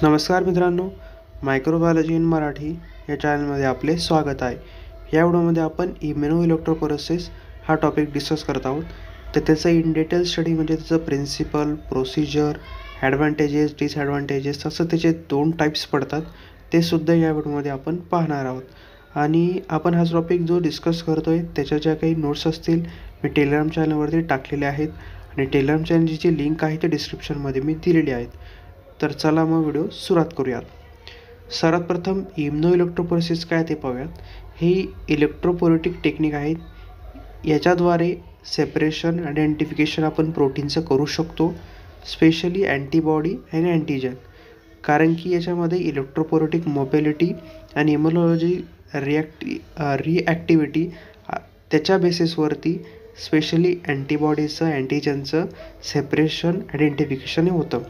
नमस्कार मित्रांनो, microbiology in Marathi या चॅनलमध्ये आपले स्वागत आहे. या व्हिडिओमध्ये आपण इम्युनोइलेक्ट्रोफोरेसिस हा टॉपिक डिस्कस करत आहोत. तर त्याचं इन डिटेल स्टडी म्हणजे त्याचं प्रिन्सिपल, प्रोसिजर, ॲडव्हान्टेजेस, डिसॲडव्हान्टेजेस असं त्याचे 2 टाईप्स पडतात. ते सुद्धा या व्हिडिओमध्ये आपण पाहणार आहोत. आणि आपण हा टॉपिक जो डिस्कस करतो आहे त्याच्या ज्या काही नोट्स असतील मी टेलिग्राम चॅनलवरती टाकलेले आहेत आणि टेलिग्राम चॅनलची जी लिंक आहे ते डिस्क्रिप्शनमध्ये मी दिलेली आहेत. तर चला मग व्हिडिओ सुरुवात करूयात. सर्वात प्रथम इम्युनोइलेक्ट्रोफोरेसिस काय ते पाहूयात. ही इलेक्ट्रोपोरेटिक टेक्निक आहे. याच्याद्वारे सेपरेशन आयडेंटिफिकेशन आपण प्रोटीनचं करू शकतो, स्पेशली अँटीबॉडी आणि अँटीजन. कारण की याच्यामध्ये इलेक्ट्रोपोरेटिक मोबिलिटी आणि इम्युनॉलॉजी रिॲक्टिव्हिटी त्याच्या बेसिसवरती स्पेशली अँटीबॉडीचं अँटीजनचं सेपरेशन आयडेंटिफिकेशन होतं.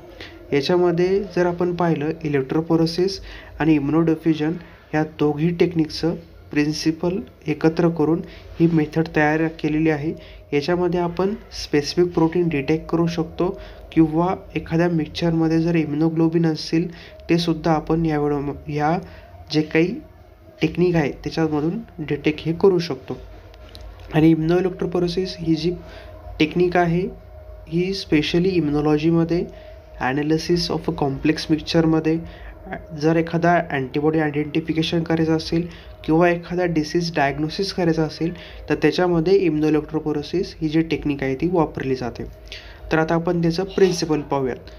याच्यामध्ये जर आपण पाहिलं इलेक्ट्रोफोरेसिस आणि इम्युनोडिफ्युजन ह्या दोघी टेक्निकचं प्रिन्सिपल एकत्र करून ही मेथड तयार केलेली आहे. याच्यामध्ये आपण स्पेसिफिक प्रोटीन डिटेक्ट करू शकतो किंवा एखाद्या मिक्सचरमध्ये जर इम्युनोग्लोबिन असतील ते सुद्धा आपण ह्या जे काही टेक्निक आहे त्याच्यामधून डिटेक्ट हे करू शकतो. आणि इम्युनोइलेक्ट्रोफोरेसिस ही जी टेक्निक आहे ही स्पेशली इम्युनॉलॉजीमध्ये ॲनालिसिस ऑफ अ कॉम्प्लेक्स मिक्सचरमध्ये जर एखादा अँटीबॉडी आयडेंटिफिकेशन करायचं असेल किंवा एखादा डिसीज डायग्नोसिस करायचा असेल तर त्याच्यामध्ये इम्युनोइलेक्ट्रोफोरेसिस ही जी टेक्निक आहे ती वापरली जाते. तर आता आपण त्याचं प्रिन्सिपल पाहूयात.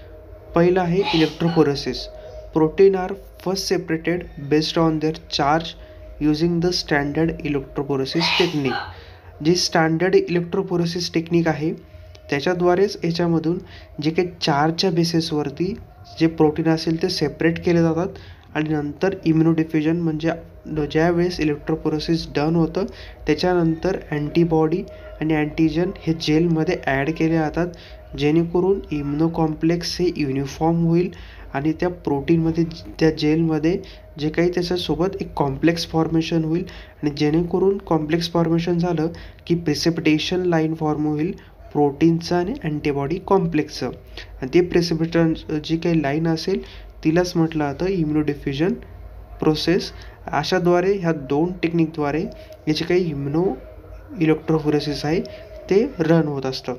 पहिलं आहे electrophoresis. Protein are first separated based on their charge using the standard electrophoresis technique. जी स्टँडर्ड इलेक्ट्रोफोरेसिस टेक्निक आहे त्याच्याद्वारेच याच्यामधून जे काही चार्जच्या बेसिसवरती जे प्रोटीन असेल ते सेपरेट केले जातात आणि नंतर इम्युनोडिफ्युजन म्हणजे ज्या वेळेस इलेक्ट्रोफोरेसिस डन होतं त्याच्यानंतर अँटीबॉडी आणि अँटीजन हे जेलमध्ये ॲड केले जातात, जेणेकरून इम्युनो कॉम्प्लेक्स हे युनिफॉर्म होईल आणि त्या प्रोटीनमध्ये त्या जेलमध्ये जे काही त्याच्यासोबत एक कॉम्प्लेक्स फॉर्मेशन होईल आणि जेणेकरून कॉम्प्लेक्स फॉर्मेशन झालं की प्रिसिपिटेशन लाईन फॉर्म होईल प्रोटीनचं आणि अँटीबॉडी कॉम्प्लेक्सचं. आणि ते प्रेसिपिटन जी काही लाईन असेल तिलाच म्हटलं जातं इम्युनोडिफ्युजन प्रोसेस. अशाद्वारे ह्या 2 टेक्निकद्वारे याचे काही इम्युनो इलेक्ट्रोफोरेसिस आहे ते रन होत असतं.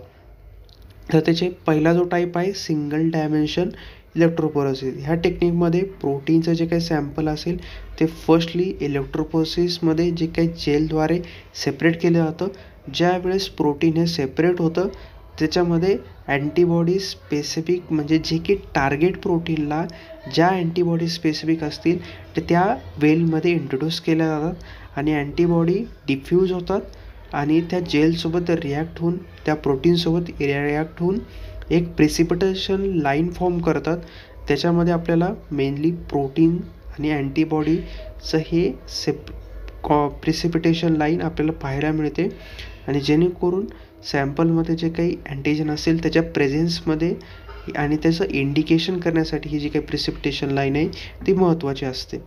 तर त्याचे पहिला जो टाईप आहे सिंगल डायमेन्शन इलेक्ट्रोफोरेसिस. ह्या टेक्निकमध्ये प्रोटीनचं जे काही सॅम्पल असेल ते फर्स्टली इलेक्ट्रोफोरेसिसमध्ये जे काही जेलद्वारे सेपरेट केलं जातं. ज्या वेळेस प्रोटीन हे सेपरेट होतं त्याच्यामध्ये अँटीबॉडी स्पेसिफिक म्हणजे जे की टार्गेट प्रोटीनला ज्या अँटीबॉडी स्पेसिफिक असतील तर त्या वेलमध्ये इंट्रोड्यूस केल्या जातात आणि अँटीबॉडी डिफ्यूज होतात आणि त्या जेलसोबत रिॲक्ट होऊन त्या प्रोटीनसोबत रिॲक्ट होऊन एक प्रेसिपिटेशन लाईन फॉर्म करतात. त्याच्यामध्ये आपल्याला मेनली प्रोटीन आणि अँटीबॉडीचं हे प्रेसिपिटेशन लाईन आपल्याला पाहायला मिळते आणि जेणेकरून सॅम्पलमध्ये जे काही अँटीजन असेल त्याच्या प्रेझेन्समध्ये आणि त्याचं इंडिकेशन करण्यासाठी ही जी काही प्रेसिपिटेशन लाईन आहे ती महत्त्वाची असते.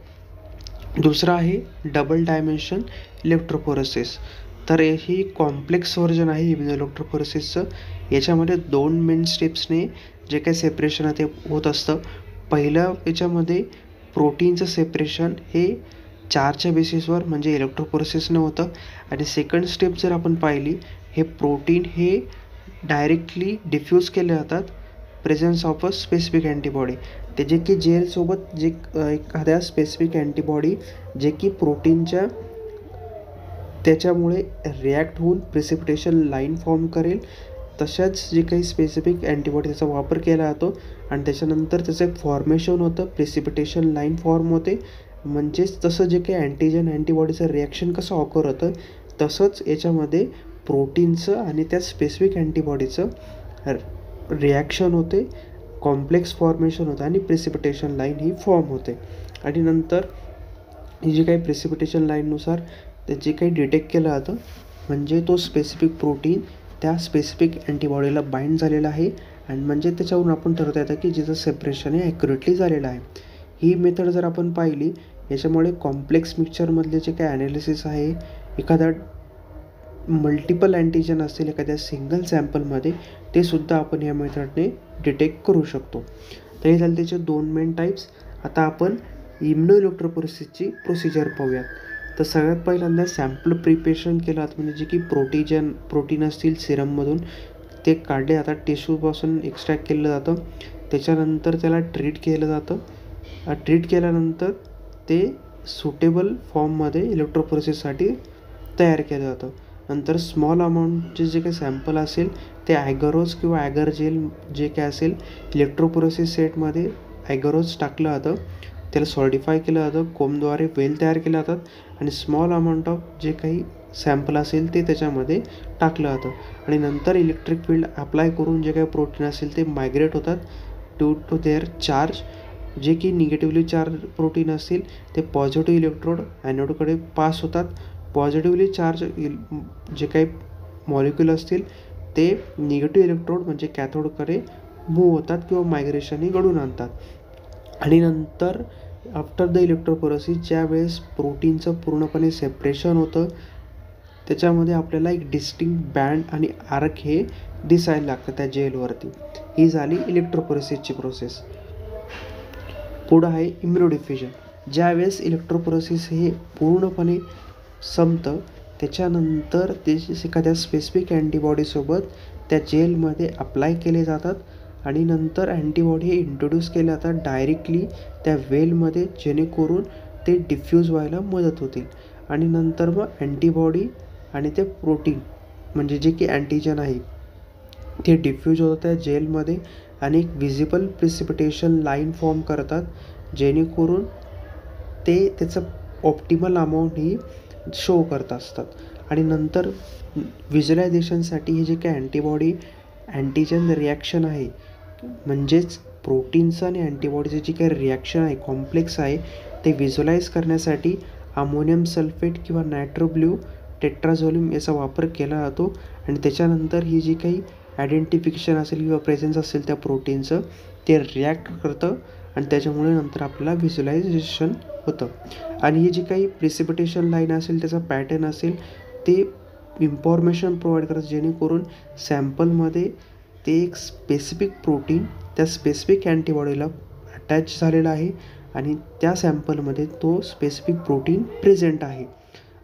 दुसरं आहे डबल डायमेन्शन इलेक्ट्रोफोरेसिस. तर ही कॉम्प्लेक्स व्हर्जन आहे इम्युनोइलेक्ट्रोफोरेसिसचं. याच्यामध्ये 2 मेन स्टेप्सने जे काही सेपरेशन आहे ते होत असतं. पहिलं याच्यामध्ये प्रोटीनचं सेपरेशन हे चार्जच्या बेसिसवर म्हणजे इलेक्ट्रोफोरेसिसनं होतं आणि सेकंड स्टेप जर आपण पाहिली हे प्रोटीन हे डायरेक्टली डिफ्यूज केले जातात presence of a specific antibody. ते जे की जेलसोबत जे एखाद्या स्पेसिफिक अँटीबॉडी जे की प्रोटीनच्या त्याच्यामुळे रिॲक्ट होऊन प्रेसिपिटेशन लाईन फॉर्म करेल तशाच जे काही स्पेसिफिक अँटीबॉडी त्याचा वापर केला जातो आणि त्याच्यानंतर त्याचं एक फॉर्मेशन होतं, प्रेसिपिटेशन लाईन फॉर्म होते. म्हणजेच तसं जे काही अँटीजन अँटीबॉडीचं रिॲक्शन कसं ऑकर होतं तसंच याच्यामध्ये प्रोटीनचं आणि त्या स्पेसिफिक अँटीबॉडीचं रिॲक्शन होते, कॉम्प्लेक्स फॉर्मेशन होतं आणि प्रेसिपिटेशन लाईन ही फॉर्म होते. आणि नंतर ही जी काही प्रेसिपिटेशन लाईननुसार ते जे काही डिटेक्ट केलं जातं म्हणजे तो स्पेसिफिक प्रोटीन त्या स्पेसिफिक अँटीबॉडीला बाइंड झालेला आहे आणि म्हणजे त्याच्यावरून आपण ठरवता येतं की जिचं सेपरेशन हे ॲक्युरेटली झालेलं आहे. ही मेथड जर आपण पाहिली याच्यामुळे कॉम्प्लेक्स मिक्सचरमधले जे काही ॲनालिसिस आहे एखादा मल्टिपल अँटीजन असतील एखाद्या सिंगल सॅम्पलमध्ये ते सुद्धा आपण या मेथडने डिटेक्ट करू शकतो. तर हे झाले त्याचे 2 मेन टाईप्स. आता आपण इम्युनो इलेक्ट्रोफोरेसिसची प्रोसिजर पाहूयात. तर सगळ्यात पहिल्यांदा सॅम्पल प्रिपरेशन केलं जातं, म्हणजे जे की प्रोटीन असतील सिरममधून ते काढले जातात, टिश्यूपासून एक्स्ट्रॅक्ट केलं जातं. त्याच्यानंतर त्याला ट्रीट केलं जातं. ट्रीट केल्यानंतर ते सुटेबल फॉर्ममध्ये इलेक्ट्रोफोरेसिससाठी तयार केलं जातं. नंतर स्मॉल अमाऊंटचे जे काही सॅम्पल असेल ते ॲगरोज किंवा ॲगर जेल जे काय असेल इलेक्ट्रोफोरेसिस सेटमध्ये ॲगरोज टाकलं जातं, त्याला सॉलिडिफाय केलं जातं, कोमद्वारे वेल तयार केले जातात आणि स्मॉल अमाऊंट ऑफ जे काही सॅम्पल असेल ते त्याच्यामध्ये टाकलं जातं आणि नंतर इलेक्ट्रिक फील्ड अप्लाय करून जे काही प्रोटीन असेल ते मायग्रेट होतात टू देअर चार्ज. जे की निगेटिव्हली चार्ज प्रोटीन असतील ते पॉझिटिव्ह इलेक्ट्रोड ॲनोडकडे पास होतात. पॉझिटिव्हली चार्ज जे काही मॉलिक्यूल असतील ते निगेटिव्ह इलेक्ट्रोड म्हणजे कॅथोडकडे मूव्ह होतात किंवा मायग्रेशनही घडून आणतात. आणि नंतर आफ्टर द इलेक्ट्रोफोरेसिस ज्या वेळेस प्रोटीनचं पूर्णपणे सेपरेशन होतं त्याच्यामध्ये आपल्याला एक डिस्टिंक्ट बँड आणि आर्क हे दिसायला लागतं त्या जेलवरती. ही झाली इलेक्ट्रोफोरेसिसची प्रोसेस. पुढं आहे इम्युनोडिफ्युजन. ज्यावेळेस इलेक्ट्रोफोरेसिस हे पूर्णपणे संपतं त्याच्यानंतर ते एखाद्या स्पेसिफिक अँटीबॉडीसोबत त्या जेलमध्ये अप्लाय केले जातात आणि नंतर अँटीबॉडी हे इंट्रोड्यूस केले जातात डायरेक्टली त्या वेलमध्ये, जेणेकरून ते डिफ्यूज व्हायला मदत होतील. आणि नंतर मग अँटीबॉडी आणि ते प्रोटीन म्हणजे जे की अँटीजन आहे ते डिफ्यूज होतं त्या जेलमध्ये आणि एक विजिबल प्रिसिपिटेशन लाईन फॉर्म करतात, जेणेकरून ते त्याचं ऑप्टिमल अमाऊंट ही शो करत असतात. आणि नंतर व्हिज्युलायझेशनसाठी हे जे काही अँटीजन रिॲक्शन आहे, म्हणजेच प्रोटीनचं आणि अँटीबॉडीचं जे काही रिॲक्शन आहे कॉम्प्लेक्स आहे ते व्हिज्युलाइज करण्यासाठी अमोनियम सल्फेट किंवा नायट्रो ब्ल्यू टेट्राझोल्यूम याचा वापर केला जातो. आणि त्याच्यानंतर ही जी काही आयडेंटिफिकेशन असेल किंवा प्रेझेन्स असेल त्या प्रोटीनचं ते रिॲक्ट करतं आणि त्याच्यामुळे नंतर आपल्याला व्हिज्युलायझेशन होतं. आणि ही जी काही प्रिसिपिटेशन लाईन असेल त्याचा पॅटर्न असेल ते इन्फॉर्मेशन प्रोव्हाइड करतं, जेणेकरून सॅम्पलमध्ये ते एक स्पेसिफिक प्रोटीन त्या स्पेसिफिक अँटीबॉडीला अटॅच झालेला आहे आणि त्या सॅम्पलमध्ये तो स्पेसिफिक प्रोटीन प्रेझेंट आहे.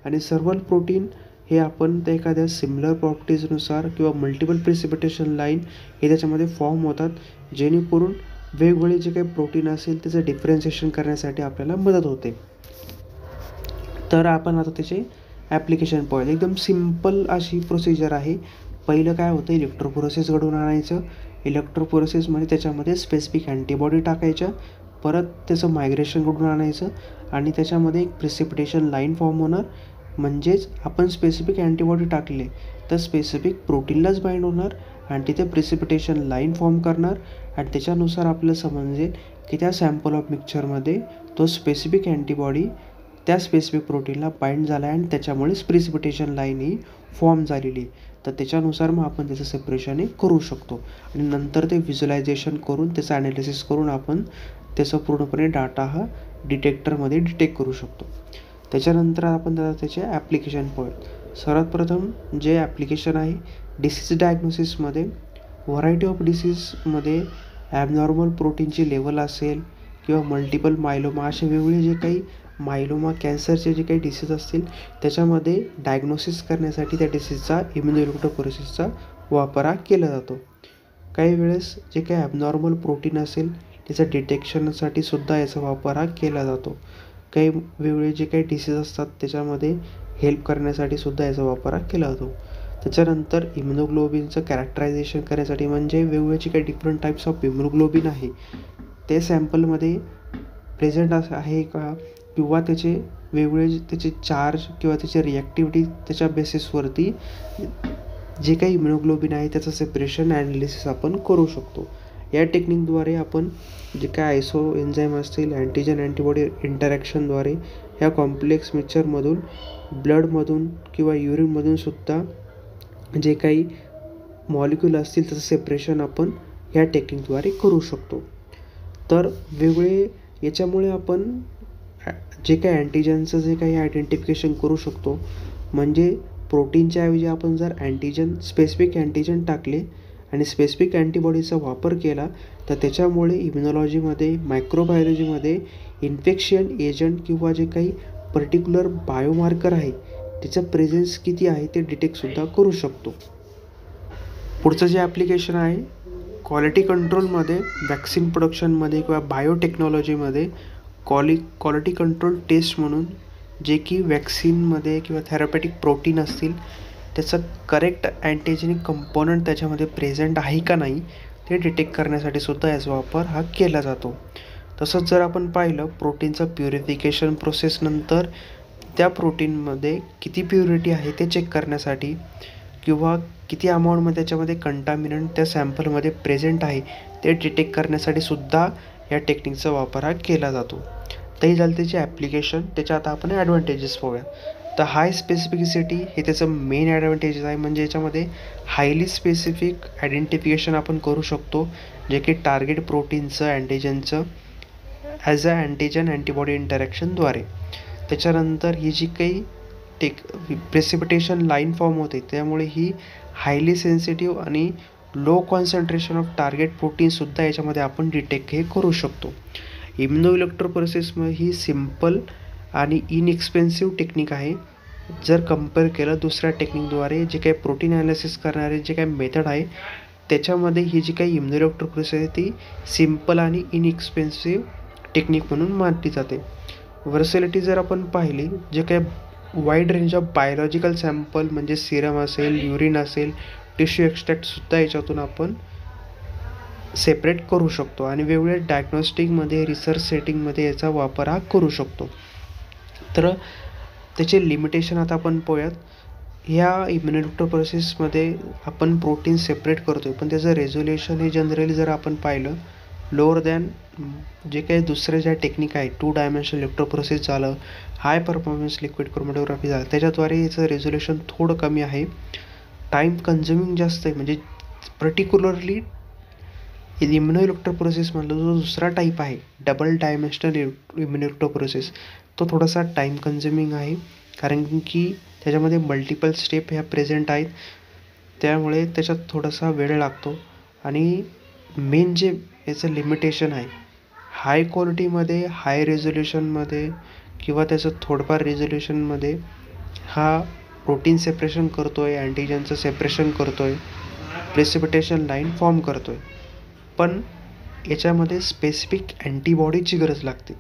आणि सर्व प्रोटीन हे आपण त्या एखाद्या सिमिलर प्रॉपर्टीजनुसार किंवा मल्टिपल प्रिसिपिटेशन लाईन हे त्याच्यामध्ये फॉर्म होतात, जेणेकरून वेगवेगळे जे काही प्रोटीन असेल त्याचं डिफरन्शिएशन करण्यासाठी आपल्याला मदत होते. तर आपण आता त्याचे ॲप्लिकेशन पाहूया. एकदम सिम्पल अशी प्रोसिजर आहे. पहिलं काय होतं, इलेक्ट्रोफोरेसिस घडवून आणायचं. इलेक्ट्रोफोरेसिसमध्ये त्याच्यामध्ये स्पेसिफिक अँटीबॉडी टाकायच्या, परत त्याचं मायग्रेशन घडवून आणायचं आणि त्याच्यामध्ये एक प्रिसिपिटेशन लाईन फॉर्म होणार. म्हणजेच आपण स्पेसिफिक अँटीबॉडी टाकले तर स्पेसिफिक प्रोटीनलाच बाइंड होणार आणि तिथे प्रिसिपिटेशन लाईन फॉर्म करणार आणि त्याच्यानुसार आपल्याला समजेल की त्या सॅम्पल ऑफ मिक्सचरमध्ये तो स्पेसिफिक अँटीबॉडी त्या स्पेसिफिक प्रोटीनला बाइंड झाला आहे आणि त्याच्यामुळेच प्रिसिपिटेशन लाईन ही फॉर्म झालेली. तर त्याच्यानुसार मग आपण त्याचं सेपरेशन करू शकतो आणि नंतर ते व्हिज्युलायझेशन करून त्याचं ॲनालिसिस करून आपण त्याचा पूर्णपणे डाटा हा डिटेक्टरमध्ये डिटेक्ट करू शकतो. त्याच्यानंतर आपण त्याचे ॲप्लिकेशन पाहूया. सर्वात प्रथम जे ॲप्लिकेशन आहे डिसीज डायग्नोसिसमध्ये, व्हरायटी ऑफ डिसीजमध्ये ॲबनॉर्मल प्रोटीनची लेवल असेल किंवा मल्टिपल मायलोमा असे वेगवेगळे जे काही मायलोमा कॅन्सरचे जे काही डिसीज असतील त्याच्यामध्ये डायग्नोसिस करण्यासाठी त्या डिसीजचा इम्युनोइलेक्ट्रोफोरेसिसचा वापर केला जातो. काही वेळेस जे काही ॲबनॉर्मल प्रोटीन असेल त्याचं डिटेक्शनसाठी सुद्धा याचा वापर केला जातो. काही वेगवेगळे जे काही डिसीज असतात त्याच्यामध्ये हेल्प करण्यासाठी सुद्धा याचा वापर केला जातो. त्याच्यानंतर इम्युनोग्लोबिनचं कॅरेक्टरायझेशन करण्यासाठी, म्हणजे वेगवेगळे जे काही डिफरंट टाईप्स ऑफ इम्युनोग्लोबिन आहे ते सॅम्पलमध्ये प्रेझेंट आहे का किंवा त्याचे वेगवेगळे त्याचे चार्ज किंवा त्याची रिॲक्टिव्हिटी त्याच्या बेसिसवरती जे काही इम्युनोग्लोबिन आहे त्याचं सेपरेशन ॲनालिसिस आपण करू शकतो. या टेक्निकद्वारे आपण जे काय आयसो एन्झाईम असतील अँटीजन अँटीबॉडी इंटरॅक्शनद्वारे ह्या कॉम्प्लेक्स मिक्सचरमधून ब्लडमधून किंवा युरिनमधून सुद्धा जे काही मॉलिक्यूल असतील त्याचं सेपरेशन आपण ह्या टेक्निकद्वारे करू शकतो. तर वेगवेगळे याच्यामुळे आपण जे काही अँटीजनचं जे काही आयडेंटिफिकेशन करू शकतो. म्हणजे प्रोटीनच्या ऐवजी आपण जर स्पेसिफिक अँटीजन टाकले आणि स्पेसिफिक अँटीबॉडीचा वापर केला तर त्याच्यामुळे इम्युनॉलॉजीमध्ये, मायक्रोबायोलॉजीमध्ये इन्फेक्शन एजंट किंवा जे काही पर्टिक्युलर बायोमार्कर आहे त्याचं प्रेझेन्स किती आहे ते डिटेक्टसुद्धा करू शकतो. पुढचं जे ॲप्लिकेशन आहे क्वालिटी कंट्रोलमध्ये, वॅक्सिन प्रोडक्शनमध्ये किंवा बायोटेक्नॉलॉजीमध्ये क्वालिटी कंट्रोल टेस्ट म्हणून जे की वॅक्सिनमध्ये किंवा थेरपॅटिक प्रोटीन असतील त्याचं करेक्ट अँटीजेनिक कंपोनंट त्याच्यामध्ये प्रेझेंट आहे का नाही ते डिटेक्ट करण्यासाठी सुद्धा याचा वापर हा केला जातो. तसंच जर आपण पाहिलं प्रोटीनचं प्युरिफिकेशन प्रोसेसनंतर त्या प्रोटीनमध्ये किती प्युरिटी आहे ते चेक करण्यासाठी किंवा किती अमाऊंटमध्ये त्याच्यामध्ये कंटामिनंट त्या सॅम्पलमध्ये प्रेझेंट आहे ते डिटेक्ट करण्यासाठी सुद्धा या टेक्निकचा वापर हा केला जातो. तर ही झाली त्याची ॲप्लिकेशन. त्याच्या आता आपण ॲडव्हान्टेजेस पाहूया. तर हाय स्पेसिफिसिटी हे त्याचं मेन ॲडव्हान्टेजेस आहे, म्हणजे याच्यामध्ये हायली स्पेसिफिक आयडेंटिफिकेशन आपण करू शकतो जे की टार्गेट प्रोटीनचं अँटीजनचं ॲज अ अँटीजन अँटीबॉडी इंटरॅक्शनद्वारे. त्याच्यानंतर ही जी काही प्रेसिपिटेशन लाईन फॉर्म होते त्यामुळे ही हायली सेन्सिटिव्ह आणि लो कॉन्सन्ट्रेशन ऑफ टार्गेट प्रोटीनसुद्धा याच्यामध्ये आपण डिटेक्ट हे करू शकतो. इम्युनोइलेक्ट्रोफोरेसिसमध्ये ही सिम्पल आणि इनएक्सपेन्सिव्ह टेक्निक आहे जर कम्पेअर केलं दुसऱ्या टेक्निकद्वारे. जे काही प्रोटीन ॲनालिसिस करणारे जे काही मेथड आहे त्याच्यामध्ये ही जी काही इम्युनोइलेक्ट्रोफोरेसिस आहे ती सिम्पल आणि इनएक्सपेन्सिव्ह टेक्निक म्हणून मानली जाते. व्हर्सॅलिटी जर आपण पाहिली, जे काही wide range of biological sample म्हणजे सिरम असेल, युरिन असेल, टिश्यू एक्स्ट्रॅक्टसुद्धा याच्यातून आपण सेपरेट करू शकतो आणि वेगवेगळ्या डायग्नॉस्टिकमध्ये, रिसर्च सेटिंगमध्ये याचा वापर हा करू शकतो. तर त्याचे लिमिटेशन आता आपण पाहूयात. ह्या इम्युनोइलेक्ट्रोफोरेसिसमध्ये आपण प्रोटीन सेपरेट करतो पण त्याचं रेझोल्युशन हे जनरली जर आपण पाहिलं लोअर दॅन जे काही दुसरे ज्या टेक्निक आहे 2 डायमेन्शनल इलेक्ट्रोफोरेसिस झालं, हाय परफॉर्मन्स लिक्विड क्रोमॅटोग्राफी झालं त्याच्याद्वारे याचं रेझोल्युशन थोडं कमी आहे, टाईम कन्झ्युमिंग जास्त आहे. म्हणजे पर्टिक्युलरली इम्युनोइलेक्ट्रोफोरेसिसमधला जो दुसरा टाईप आहे डबल डायमेन्शनल इम्युनोइलेक्ट्रोफोरेसिस तो थोडासा टाईम कन्झ्युमिंग आहे कारण की त्याच्यामध्ये मल्टिपल स्टेप ह्या प्रेझेंट आहेत त्यामुळे त्याच्यात थोडासा वेळ लागतो. आणि मेन जे याचं लिमिटेशन आहे हाय क्वालिटीमध्ये, हाय रेझोल्युशनमध्ये किंवा त्याचं थोडंफार रेझोल्युशनमध्ये हा प्रोटीन सेपरेशन करतो आहे, अँटीजनचं सेपरेशन करतो आहे, प्रेसिपिटेशन लाईन फॉर्म करतो आहे, पण याच्यामध्ये स्पेसिफिक अँटीबॉडीची गरज लागते.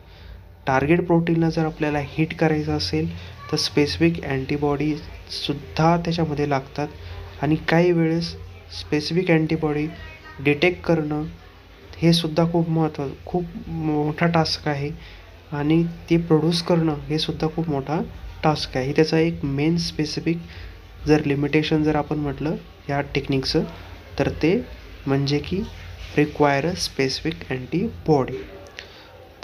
टार्गेट प्रोटीनला जर आपल्याला हिट करायचं असेल तर स्पेसिफिक अँटीबॉडीसुद्धा त्याच्यामध्ये लागतात आणि काही वेळेस स्पेसिफिक अँटीबॉडी डिटेक्ट करणं हे सुद्धा खूप मोठा टास्क आहे आणि ते प्रोड्यूस करणं हे सुद्धा खूप मोठा टास्क आहे. त्याचा एक मेन स्पेसिफिक जर लिमिटेशन जर आपण म्हटलं या टेक्निकचं तर ते म्हणजे की रिक्वायर अ स्पेसिफिक अँटीबॉडी.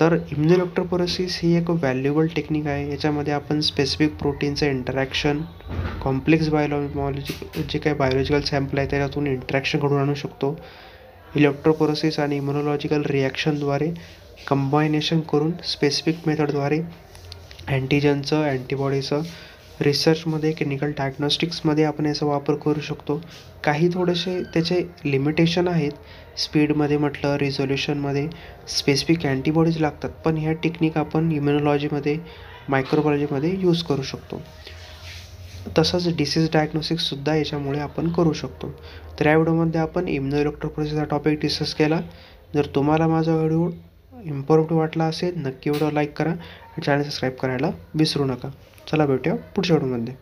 तर इम्युनोइलेक्ट्रोफोरेसिस ही एक व्हॅल्युएबल टेक्निक आहे. याच्यामध्ये आपण स्पेसिफिक प्रोटीनचं इंटरॅक्शन, कॉम्प्लेक्स जे काही बायोलॉजिकल सॅम्पल आहे त्याच्यातून इंटरॅक्शन घडवून आणू शकतो. इलेक्ट्रोफोरेसिस आणि इम्युनॉलॉजिकल रिॲक्शनद्वारे कंबायनेशन करून स्पेसिफिक मेथडद्वारे अँटीजनचं, अँटीबॉडीचं रिसर्चमध्ये, क्लिनिकल डायग्नॉस्टिक्समध्ये आपण याचा वापर करू शकतो. काही थोडेसे त्याचे लिमिटेशन आहेत. स्पीडमध्ये म्हटलं, रिझोल्युशनमध्ये स्पेसिफिक अँटीबॉडीज लागतात पण ह्या टेक्निक आपण इम्युनॉलॉजीमध्ये, मायक्रोबायोलॉजीमध्ये यूज करू शकतो. तसंच डिसीज डायग्नोसिससुद्धा याच्यामुळे आपण करू शकतो. तर या व्हिडिओमध्ये आपण इम्युनोइलेक्ट्रोफोरेसिस हा टॉपिक डिस्कस केला. जर तुम्हाला माझा व्हिडिओ इम्पॉर्टंट वाटला असेल नक्की व्हिडिओ लाईक करा आणि चॅनल सबस्क्राईब करायला विसरू नका. चला भेटूया पुढच्या व्हिडिओमध्ये.